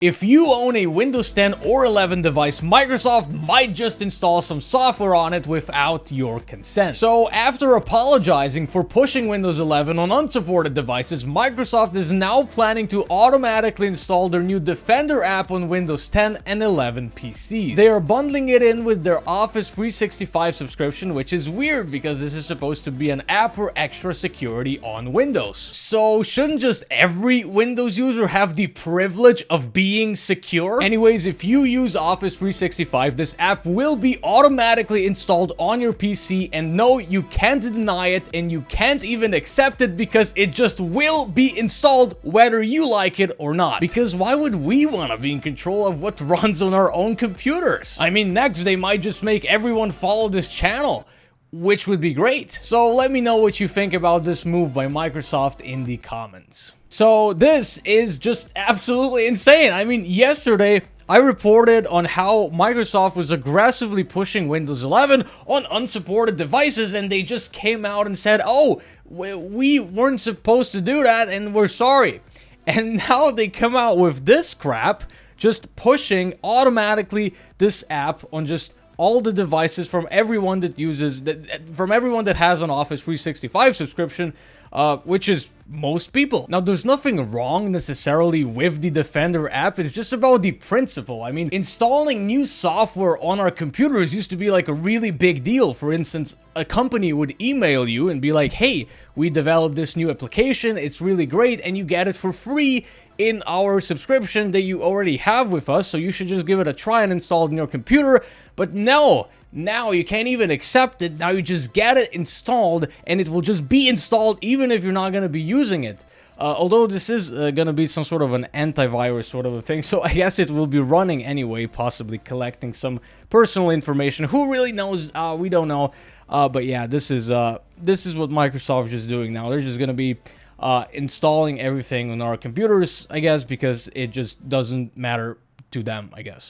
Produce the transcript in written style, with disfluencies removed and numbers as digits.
If you own a Windows 10 or 11 device, Microsoft might just install some software on it without your consent. So after apologizing for pushing Windows 11 on unsupported devices, Microsoft is now planning to automatically install their new Defender app on Windows 10 and 11 PCs. They are bundling it in with their Office 365 subscription, which is weird because this is supposed to be an app for extra security on Windows. So shouldn't just every Windows user have the privilege of being secure? Anyways, if you use Office 365, this app will be automatically installed on your PC, and no, you can't deny it and you can't even accept it because it just will be installed whether you like it or not. Because why would we want to be in control of what runs on our own computers? I mean, next they might just make everyone follow this channel, which would be great. So let me know what you think about this move by Microsoft in the comments. So this is just absolutely insane. I mean, yesterday I reported on how Microsoft was aggressively pushing Windows 11 on unsupported devices, and they just came out and said, oh, we weren't supposed to do that and we're sorry. And now they come out with this crap, just pushing automatically this app on just all the devices from everyone that uses from everyone that has an Office 365 subscription, which is most people. Now, there's nothing wrong necessarily with the Defender app. It's just about the principle. I mean, installing new software on our computers used to be like a really big deal. For instance, a company would email you and be like, hey, we developed this new application, it's really great, and you get it for free in our subscription that you already have with us, so you should just give it a try and install it in your computer. But no, now you can't even accept it. Now you just get it installed, and it will just be installed even if you're not going to be using it. Although this is going to be some sort of an antivirus sort of a thing, so I guess it will be running anyway, possibly collecting some personal information. Who really knows? We don't know. But yeah, this is what Microsoft is doing now. They're just going to be installing everything on our computers, I guess, because it just doesn't matter to them, I guess.